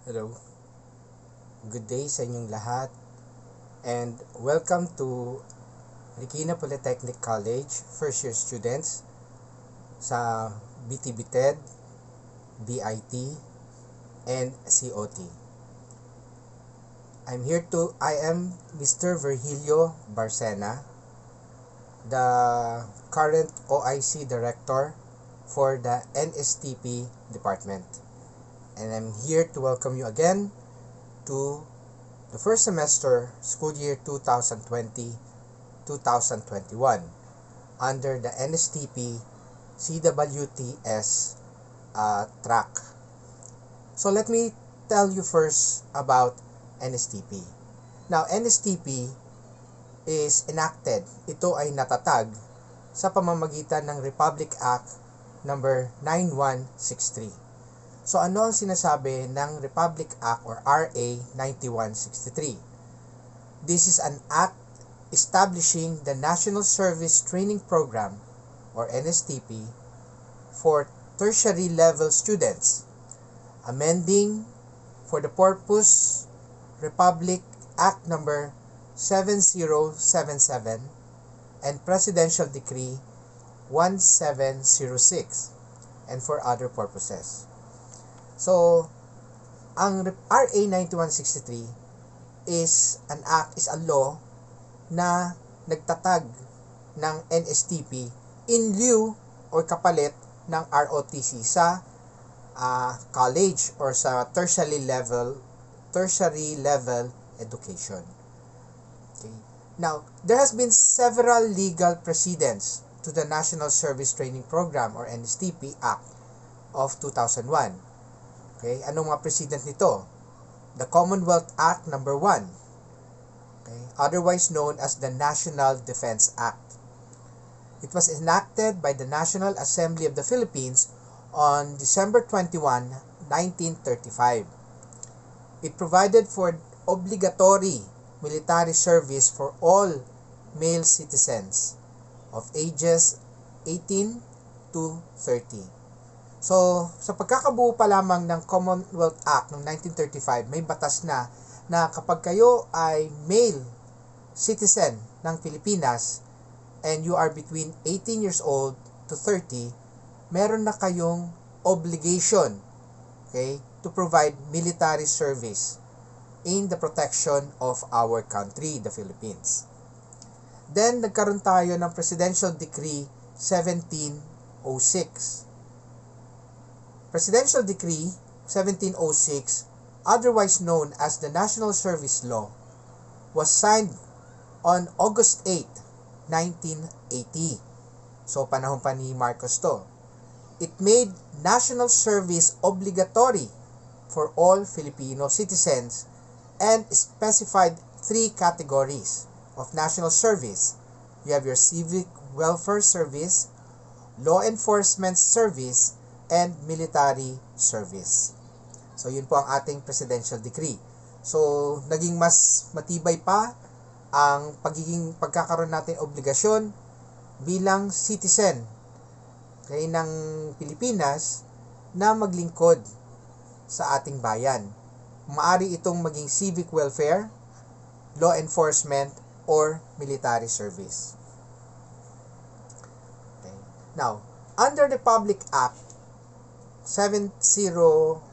Hello, good day sa inyong lahat and welcome to Regina Polytechnic College first year students sa BTB-TED, BIT, and COT. I am Mr. Virgilio Barcena, the current OIC Director for the NSTP department. And I'm here to welcome you again to the first semester, school year 2020-2021, under the NSTP-CWTS track. So let me tell you first about NSTP. Now, NSTP is enacted. Ito ay natatag sa pamamagitan ng Republic Act Number 9163. So ano ang sinasabi ng Republic Act or RA 9163? This is an act establishing the National Service Training Program or NSTP for tertiary level students, amending for the purpose Republic Act Number 7077 and Presidential Decree 1706 and for other purposes. So, ang RA 9163 is a law na nagtatag ng NSTP in lieu or kapalit ng ROTC sa college or sa tertiary level education. Okay. Now, there has been several legal precedents to the National Service Training Program or NSTP Act of 2001. Okay, anong mga precedent nito? The Commonwealth Act Number One, okay, otherwise known as the National Defense Act. It was enacted by the National Assembly of the Philippines on December 21, 1935. It provided for obligatory military service for all male citizens of ages 18 to 30. So, sa pagkakabuo pa lamang ng Commonwealth Act ng 1935, may batas na kapag kayo ay male citizen ng Pilipinas and you are between 18 years old to 30, meron na kayong obligation, okay, to provide military service in the protection of our country, the Philippines. Then, nagkaroon tayo ng Presidential Decree 1706. Presidential Decree 1706, otherwise known as the National Service Law, was signed on August 8, 1980. So, panahon pa ni Marcos to. It made national service obligatory for all Filipino citizens and specified three categories of national service. You have your civic welfare service, law enforcement service, and military service. So, yun po ang ating presidential decree. So, naging mas matibay pa ang pagkakaroon natin obligasyon bilang citizen ng Pilipinas na maglingkod sa ating bayan. Maaari itong maging civic welfare, law enforcement, or military service. Okay. Now, under the Republic Act 7077,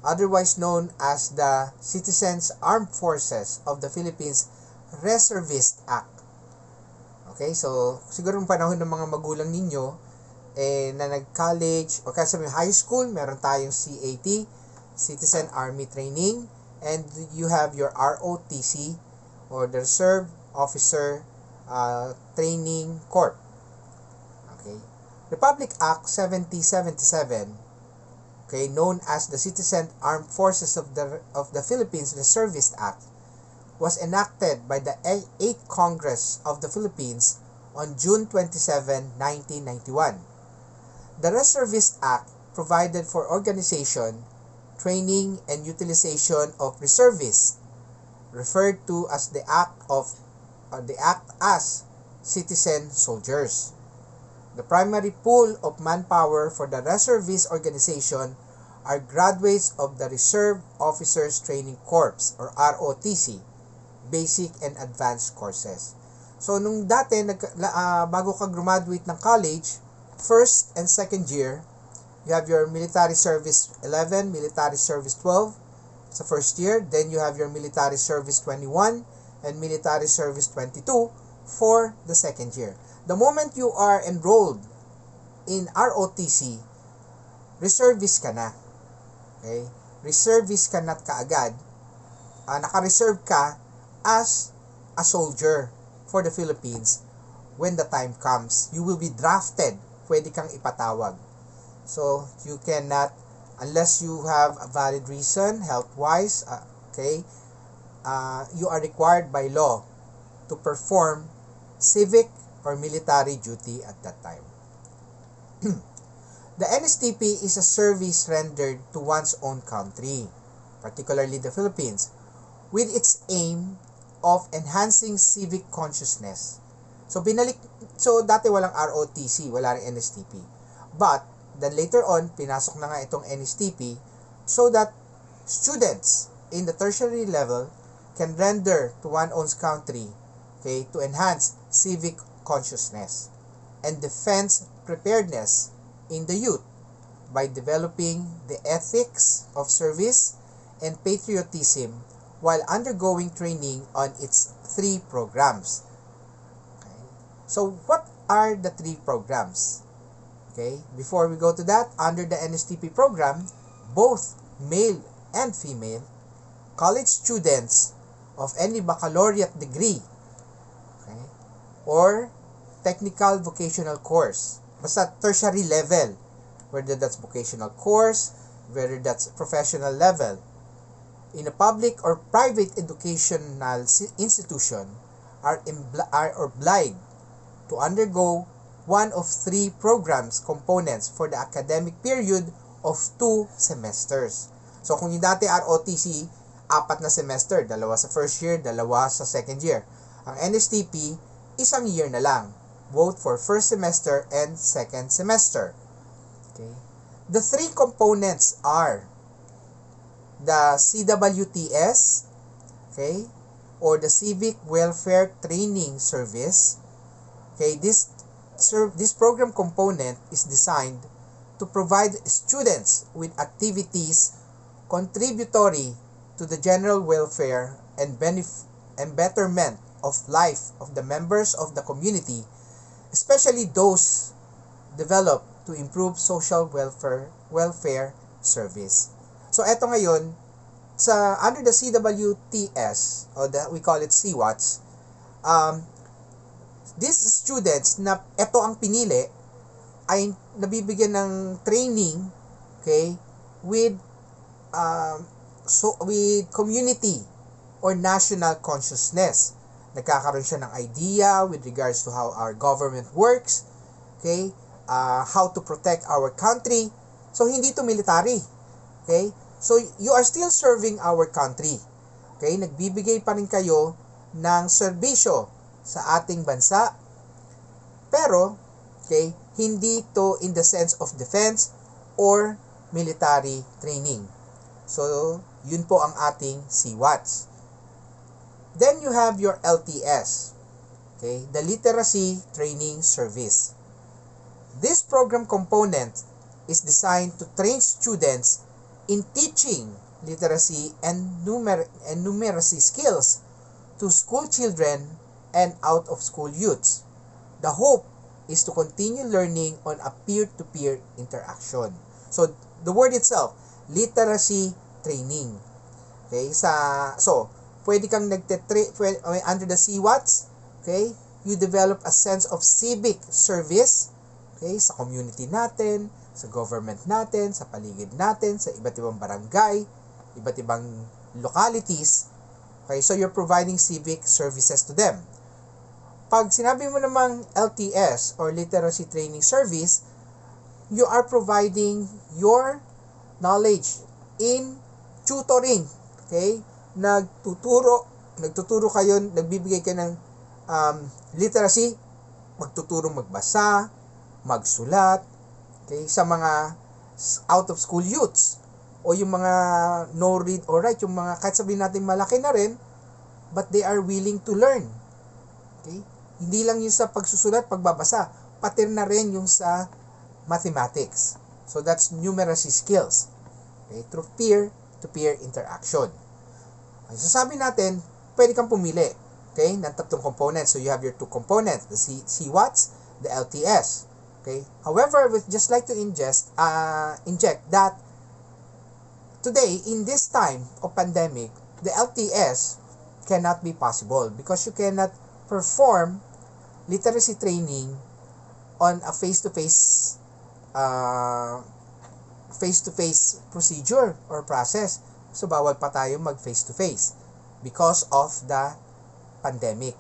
otherwise known as the Citizens Armed Forces of the Philippines Reservist Act. Okay, so siguro yung panahon ng mga magulang ninyo na nag-college o kaya sa high school, meron tayong CAT, Citizen Army Training, and you have your ROTC or the Reserve Officer Training Corps. Okay. Republic Act 7077, okay, known as the Citizen Armed Forces of the Philippines Reservist Act, was enacted by the 8th Congress of the Philippines on June 27, 1991. The Reservist Act provided for organization, training, and utilization of reservists, referred to as the Act as Citizen Soldiers. The primary pool of manpower for the reservist organization are graduates of the Reserve Officers Training Corps or ROTC, basic and advanced courses. So nung dati bago ka graduate ng college, first and second year, you have your military service 11, military service 12 sa first year, then you have your military service 21 and military service 22 for the second year. The moment you are enrolled in ROTC, reservist ka na. Okay? Reservist ka na kaagad. Naka-reserve ka as a soldier for the Philippines. When the time comes, you will be drafted. Pwede kang ipatawag. So, you cannot, unless you have a valid reason, health-wise, you are required by law to perform civic or military duty at that time. The NSTP is a service rendered to one's own country, particularly the Philippines, with its aim of enhancing civic consciousness. So dati walang ROTC, wala ring NSTP. But then later on, pinasok na nga itong NSTP so that students in the tertiary level can render to one's own country, to enhance civic consciousness and defense preparedness in the youth by developing the ethics of service and patriotism while undergoing training on its 3 programs. So what are the 3 programs? Before we go to that, under the NSTP program, both male and female college students of any baccalaureate degree or technical vocational course, basta tertiary level, whether that's vocational course, whether that's professional level, in a public or private educational institution are obliged to undergo one of 3 programs components for the academic period of 2 semesters. So kung yung dati ROTC, 4 na semester, 2 sa first year, 2 sa second year. Ang NSTP, 1 year na lang, both for first semester and second semester. The 3 components are the CWTS, or the Civic Welfare Training Service. This program component is designed to provide students with activities contributory to the general welfare and betterment of life of the members of the community, especially those developed to improve social welfare service. So eto ngayon, under the CWTS, or we call it CWTS, these students na eto ang pinili ay nabibigyan ng training, with community or national consciousness. Nagkakaroon siya ng idea with regards to how our government works, how to protect our country. So hindi to military. So you are still serving our country. Nagbibigay pa rin kayo ng serbisyo sa ating bansa. Pero hindi to in the sense of defense or military training. So yun po ang ating CWTS. Then you have your LTS, the Literacy Training Service. This program component is designed to train students in teaching literacy and numeracy skills to school children and out-of-school youths. The hope is to continue learning on a peer-to-peer interaction. So the word itself, literacy training. So pwede kang under the CWTS, you develop a sense of civic service, sa community natin, sa government natin, sa paligid natin, sa iba't ibang barangay, iba't ibang localities. So you're providing civic services to them. Pag sinabi mo namang LTS or Literacy Training Service, you are providing your knowledge in tutoring. Nagtuturo kayo, nagbibigay kayo ng literacy, magtuturo magbasa, magsulat, okay, sa mga out-of-school youths, o yung mga no read or write, yung mga kahit sabihin natin malaki na rin, but they are willing to learn. Okay? Hindi lang yung sa pagsusulat, pagbabasa, pati na rin yung sa mathematics. So that's numeracy skills. Okay? Through peer-to-peer interaction. Okay, so sabi natin, pwede kang pumili, okay, ng tatlong components. So you have your two components, the CWTS, the LTS. Okay? However, I would just like to inject that today, in this time of pandemic, the LTS cannot be possible because you cannot perform literacy training on a face-to-face procedure or process. So, bawal pa tayo mag face-to-face because of the pandemic.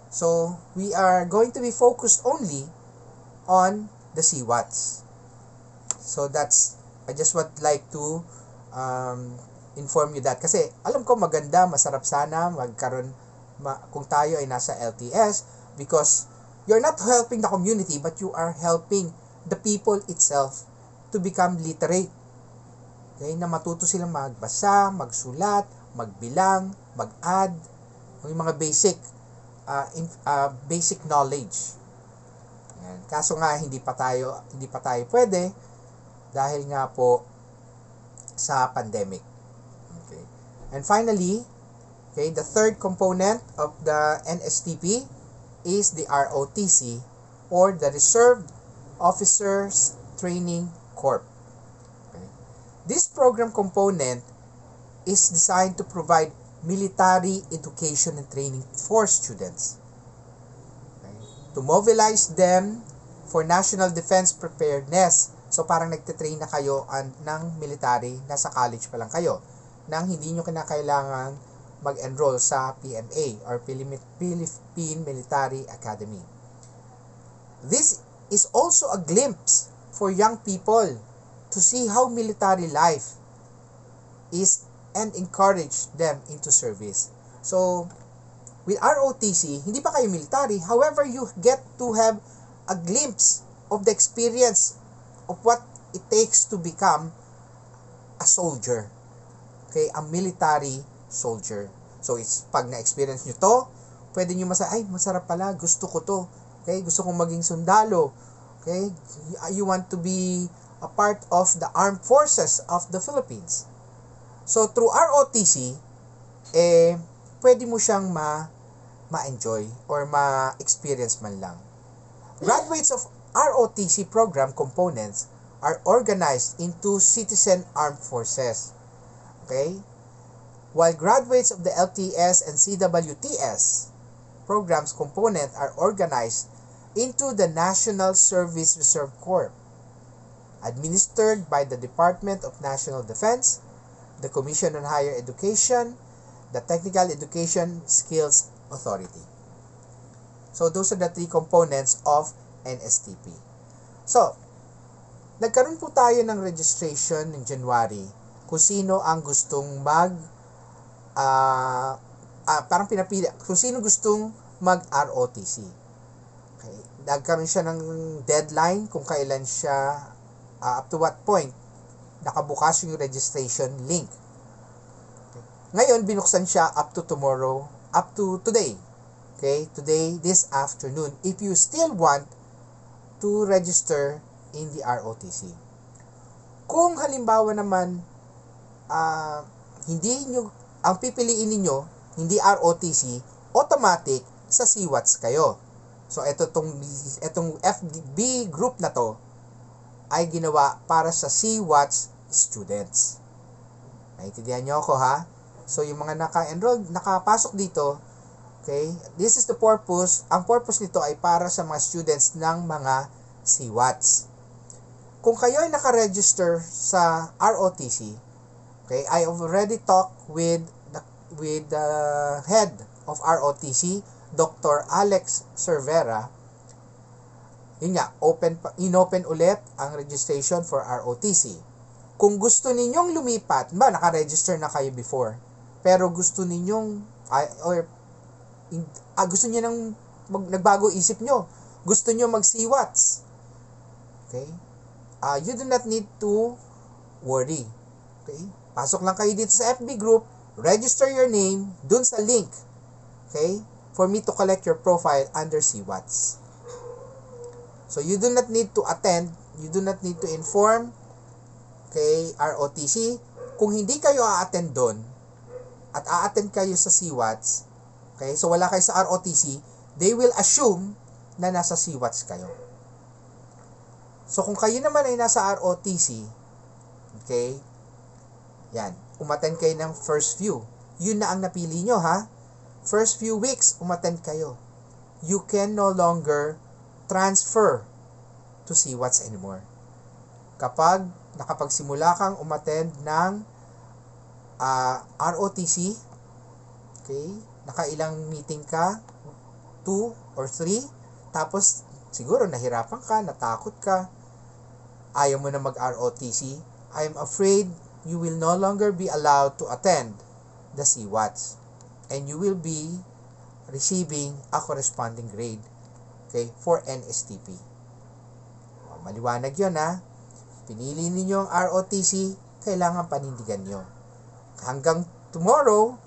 So, we are going to be focused only on the CWTS. So, I just would like to inform you that. Kasi, alam ko maganda, masarap sana kung tayo ay nasa LTS because you're not helping the community but you are helping the people itself to become literate. Okay? Na matuto silang magbasa, magsulat, magbilang, mag-add, yung mga basic knowledge. Yan. Kaso nga hindi pa tayo pwede dahil nga po sa pandemic. Okay. And finally, okay, the third component of the NSTP is the ROTC or the Reserve Officers Training Corps. Okay. This program component is designed to provide military education and training for students. Okay. To mobilize them for national defense preparedness. So, parang nagtitrain na kayo ng military, nasa college pa lang kayo, nang hindi nyo kinakailangan mag-enroll sa PMA or Philippine Military Academy. This is also a glimpse for young people to see how military life is and encourage them into service. So, with ROTC, hindi pa kayo military, however, you get to have a glimpse of the experience of what it takes to become a soldier. Okay, a military soldier. So, it's pag na-experience nyo to, pwede nyo masarap pala, gusto ko to. Okay, gusto kong maging sundalo. Okay, you want to be a part of the armed forces of the Philippines. So, through ROTC, pwede mo siyang ma-enjoy or ma-experience man lang. Graduates of ROTC program components are organized into citizen armed forces. Okay? While graduates of the LTS and CWTS programs component are organized into the National Service Reserve Corps, administered by the Department of National Defense, the Commission on Higher Education, the Technical Education Skills Authority. So, those are the three components of NSTP. So, nagkaroon po tayo ng registration ng January kung sino ang gustong parang pinapili, kung sino gustong mag-ROTC. Okay. Nagkaroon siya ng deadline kung kailan siya, up to what point, nakabukas yung registration link. Okay. Ngayon, binuksan siya up to tomorrow, up to today. Okay, today, this afternoon, if you still want to register in the ROTC. Kung halimbawa naman, ang pipiliin ninyo, hindi ROTC, automatic sa CWTS kayo. So, itong FB group na to, ay ginawa para sa CWTS students. Naintindihan nyo ako, ha? So, yung mga naka-enroll, nakapasok dito, okay, this is the purpose. Ang purpose nito ay para sa mga students ng mga CWTS. Kung kayo ay naka-register sa ROTC, okay, I have already talked with the head of ROTC, Dr. Alex Cervera. Yun nga, inopen ulit ang registration for ROTC. Kung gusto ninyong lumipat, naka-register na kayo before, pero gusto ninyong, gusto niyo nagbago isip nyo, gusto niyo mag-CWTS, Okay? You do not need to worry. Okay? Pasok lang kayo dito sa FB group, register your name dun sa link. Okay? For me to collect your profile under CWTS. So you do not need to attend, you do not need to inform ROTC. Kung hindi kayo a-attend doon at a-attend kayo sa CWTS, okay? So wala kayo sa ROTC, they will assume na nasa CWTS kayo. So kung kayo naman ay nasa ROTC, okay? Yan, umattend kayo ng first few. Yun na ang napili nyo, ha? First few weeks, umattend kayo. You can no longer transfer to CWTS anymore. Kapag nakapagsimula kang umattend ng ROTC, okay, nakailang meeting ka, 2 or 3, tapos siguro nahirapan ka, natakot ka, ayaw mo na mag-ROTC, I am afraid you will no longer be allowed to attend the CWTS and you will be receiving a corresponding grade, okay, for NSTP. Maliwanag yun, ha? Pinili ninyo ang ROTC, kailangan panindigan nyo. Hanggang tomorrow,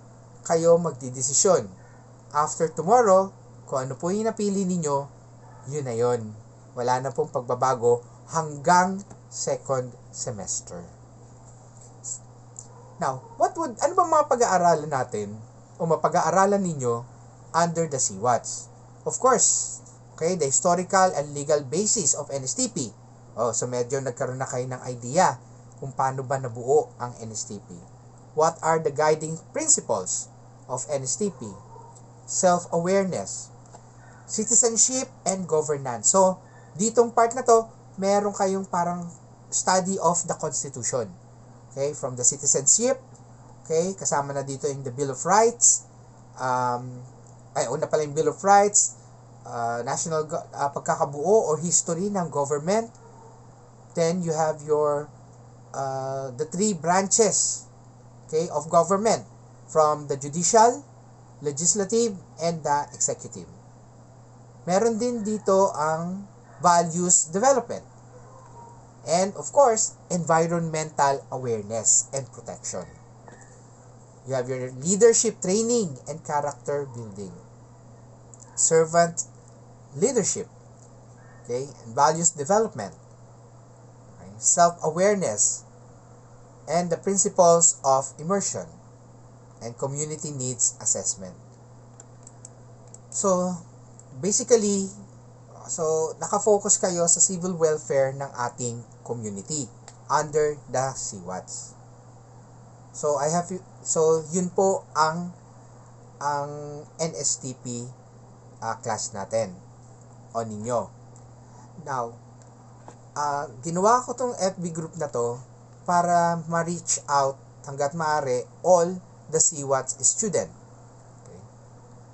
kayo magdidesisyon. After tomorrow, kung ano po yung napili ninyo, yun na yun. Wala na pong pagbabago hanggang second semester. Now, ano bang mga pag-aaralan natin o mapag-aaralan ninyo under the CWTS? Of course, okay, the historical and legal basis of NSTP. So medyo nagkaroon na kayo ng idea kung paano ba nabuo ang NSTP. What are the guiding principles of NSTP? Self-awareness, citizenship, and governance. So, ditong part na to, meron kayong parang study of the Constitution. Okay, from the citizenship, okay, kasama na dito yung the Bill of Rights, una pala yung Bill of Rights, national pagkakabuo or history ng government. Then you have your the 3 branches, okay, of government, from the judicial, legislative, and the executive. Meron din dito ang values development. And of course, environmental awareness and protection. You have your leadership training and character building. Servant leadership, okay, and values development. Okay, self-awareness and the principles of immersion and community needs assessment. So, basically, nakafocus kayo sa civil welfare ng ating community under the CWTS. So, yun po ang NSTP class natin o ninyo. Now, ginawa ko tong FB group na to para ma-reach out hanggat maaari all the CWTS student. Okay.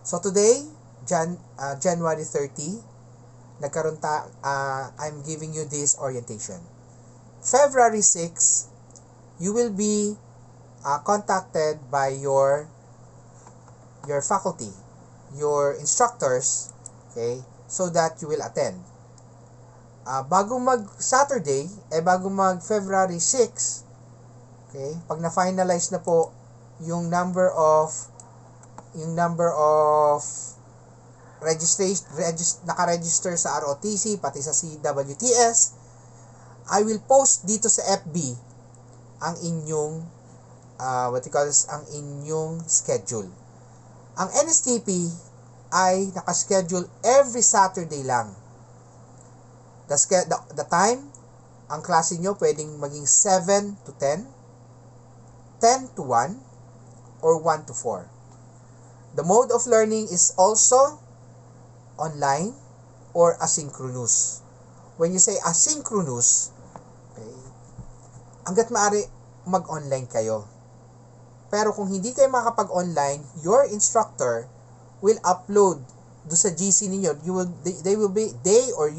So, today, January 30, I'm giving you this orientation. February 6, you will be contacted by your faculty, your instructors, okay, so that you will attend. Bago mag-Saturday, bago mag-February 6, okay, pag na-finalize na po yung number of naka-register sa ROTC, pati sa CWTS, I will post dito sa FB ang inyong ang inyong schedule. Ang NSTP ay naka-schedule every Saturday lang. The time, ang klase nyo pwedeng maging 7 to 10, 10 to 1, or 1 to 4. The mode of learning is also online or asynchronous. When you say asynchronous, okay, hanggat maaari mag-online kayo. Pero kung hindi kayo makapag-online, your instructor will upload do sa GC ninyo. You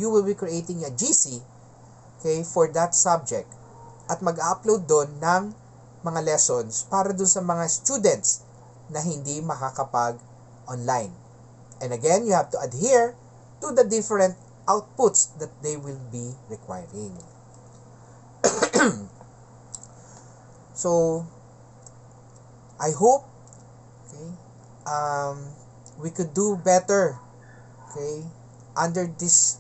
will be creating a GC, okay, for that subject. At mag-upload doon ng mga lessons para doon sa mga students na hindi makakapag-online. And again, you have to adhere to the different outputs that they will be requiring. So, I hope, okay, we could do better, okay, under this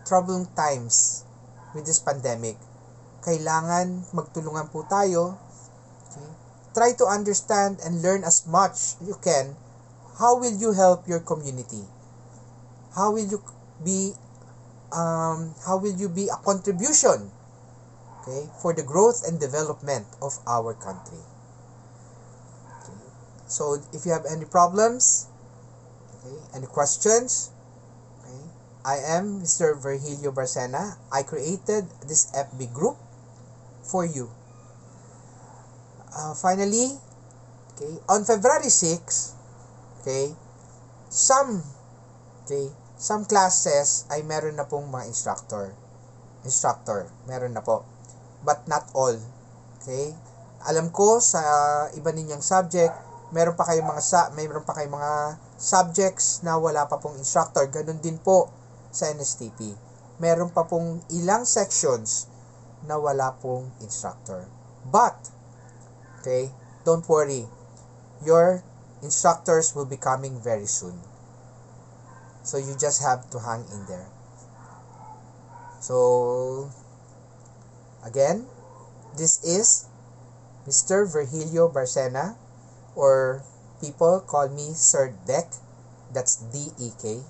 troubling times with this pandemic. Kailangan magtulungan po tayo. Okay? Try to understand and learn as much you can. How will you help your community? How will you be a contribution, okay, for the growth and development of our country? Okay. So if you have any problems, okay, any questions, okay, I am Mr. Virgilio Barcena. I created this FB group for you. Finally, okay, on February 6, okay, some classes ay meron na pong mga instructor, meron na po, but not all. Okay, alam ko sa iba ninyong subject, meron pa kayong mga subjects na wala pa pong instructor. Ganun din po sa NSTP, meron pa pong ilang sections na wala pong instructor. But, okay, don't worry, your instructors will be coming very soon. So you just have to hang in there. So, again, this is Mr. Virgilio Barcena, or people call me Sir Dek, that's D-E-K,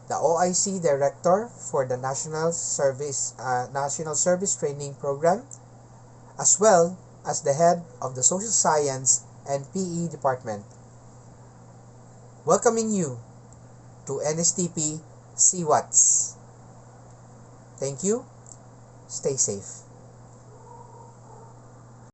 the OIC Director for the National Service Training Program, as well as the head of the Social Science and PE Department, welcoming you to NSTP-CWTS. Thank you. Stay safe.